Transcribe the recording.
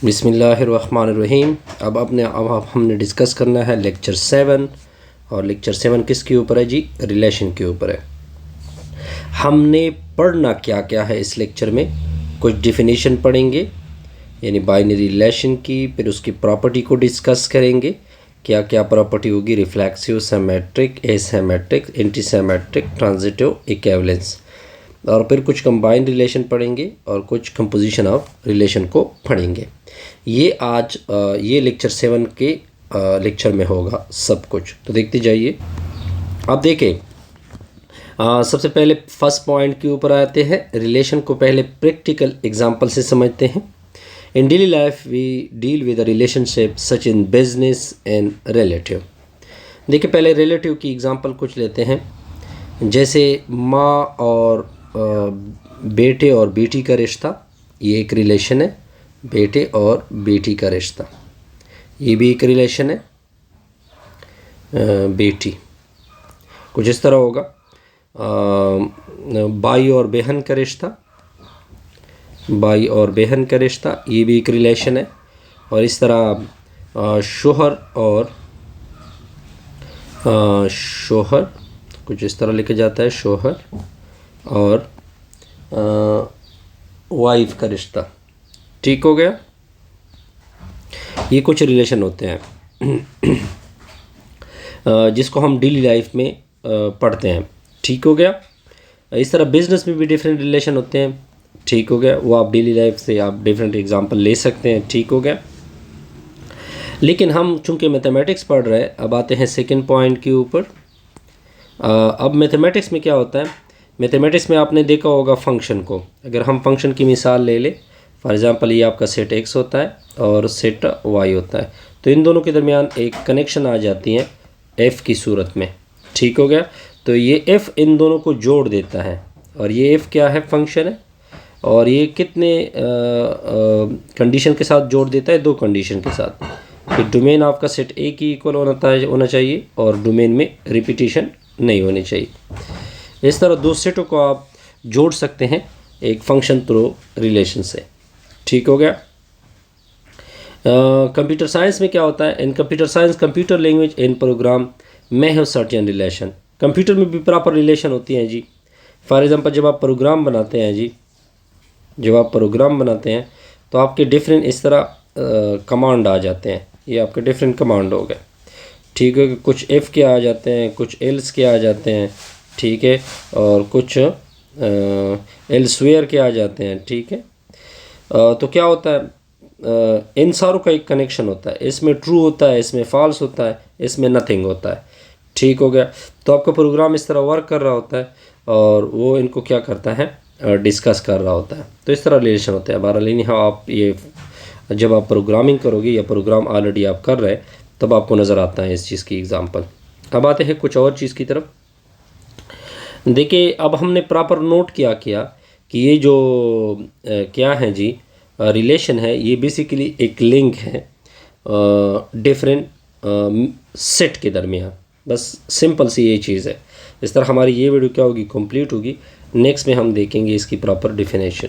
बिस्मिल्लाहिर्रहमानिर्रहीम। अब हमने डिस्कस करना है लेक्चर 7। और लेक्चर 7 किसके ऊपर है जी? रिलेशन के ऊपर है। हमने पढ़ना क्या क्या है इस लेक्चर में? कुछ डिफिनीशन पढ़ेंगे यानी बाइनरी रिलेशन की, फिर उसकी प्रॉपर्टी को डिस्कस करेंगे। क्या क्या प्रॉपर्टी होगी? Reflexive, symmetric, asymmetric, antisymmetric, transitive, equivalence. और फिर कुछ कंबाइंड रिलेशन पढ़ेंगे और कुछ कंपोजिशन ऑफ रिलेशन को पढ़ेंगे। ये आज ये लेक्चर 7 के लेक्चर में होगा सब कुछ, तो देखते जाइए। अब देखें, सबसे पहले फर्स्ट पॉइंट के ऊपर आते हैं। रिलेशन को पहले प्रैक्टिकल एग्जांपल से समझते हैं। In daily life we deal with relationship such in business and relative. देखिए, पहले रिलेटिव की एग्जांपल कुछ लेते हैं। जैसे माँ और बेटे और बेटी का रिश्ता, ये एक रिलेशन है। बेटे और बेटी का रिश्ता, ये भी एक रिलेशन है। बेटी कुछ इस तरह होगा। भाई और बहन का रिश्ता, भाई और बहन का रिश्ता, ये भी एक रिलेशन है। और इस तरह शोहर और शोहर, कुछ इस तरह लिखा जाता है, शोहर और वाइफ का रिश्ता। ठीक हो गया? ये कुछ रिलेशन होते हैं जिसको हम डेली लाइफ में पढ़ते हैं। ठीक हो गया? इस तरह बिजनेस में भी डिफरेंट रिलेशन होते हैं। ठीक हो गया? वो आप डेली लाइफ से आप डिफरेंट एग्जांपल ले सकते हैं। ठीक हो गया? लेकिन हम चूंकि मैथमेटिक्स पढ़ रहे हैं, अब आते हैं सेकंड पॉइंट के ऊपर। अब मैथमेटिक्स में क्या होता है? मैथमेटिक्स में आपने देखा होगा फंक्शन को। अगर हम फंक्शन की मिसाल ले लें, फॉर एग्ज़ाम्पल ये आपका सेट x होता है और सेट y होता है, तो इन दोनों के दरमियान एक कनेक्शन आ जाती है f की सूरत में। ठीक हो गया? तो ये f इन दोनों को जोड़ देता है, और ये f क्या है? फंक्शन है। और ये कितने कंडीशन के साथ जोड़ देता है? दो कंडीशन के साथ कि डोमेन आपका सेट a की इक्वल होना चाहिए और डोमेन में रिपीटिशन नहीं होनी चाहिए। इस तरह दो सेटों को आप जोड़ सकते हैं एक फंक्शन थ्रू रिलेशन से। ठीक हो गया? कंप्यूटर साइंस में क्या होता है? In computer science, computer language and program में हैव सर्टेन रिलेशन। कंप्यूटर में भी प्रॉपर रिलेशन होती हैं जी। फॉर एग्जांपल जब आप प्रोग्राम बनाते हैं जी, जब आप प्रोग्राम बनाते हैं तो आपके डिफरेंट इस तरह कमांड आ जाते हैं। ये आपके डिफरेंट कमांड हो गए। ठीक है? कुछ एफ़ के आ जाते हैं, कुछ एल्स के आ जाते हैं। ठीक है? और कुछ एल्सवेयर के आ जाते हैं। ठीक है? तो क्या होता है? इन सारों का एक कनेक्शन होता है। इसमें ट्रू होता है, इसमें फॉल्स होता है, इसमें नथिंग होता है। ठीक हो गया? तो आपका प्रोग्राम इस तरह वर्क कर रहा होता है और वो इनको क्या करता है? डिस्कस कर रहा होता है। तो इस तरह रिलेशन होते हैं। बहरहाल हाँ, आप ये जब आप प्रोग्रामिंग करोगे या प्रोग्राम ऑलरेडी आप कर रहे हैं तब आपको नज़र आता है इस चीज़ की एग्जांपल। अब आते हैं कुछ और चीज़ की तरफ। देखिए, अब हमने प्रॉपर नोट किया कि ये जो क्या है जी, रिलेशन है, ये बेसिकली एक लिंक है डिफरेंट सेट के दरमियान। बस सिंपल सी ये चीज़ है। इस तरह हमारी ये वीडियो क्या होगी? कंप्लीट होगी। नेक्स्ट में हम देखेंगे इसकी प्रॉपर डिफिनेशन।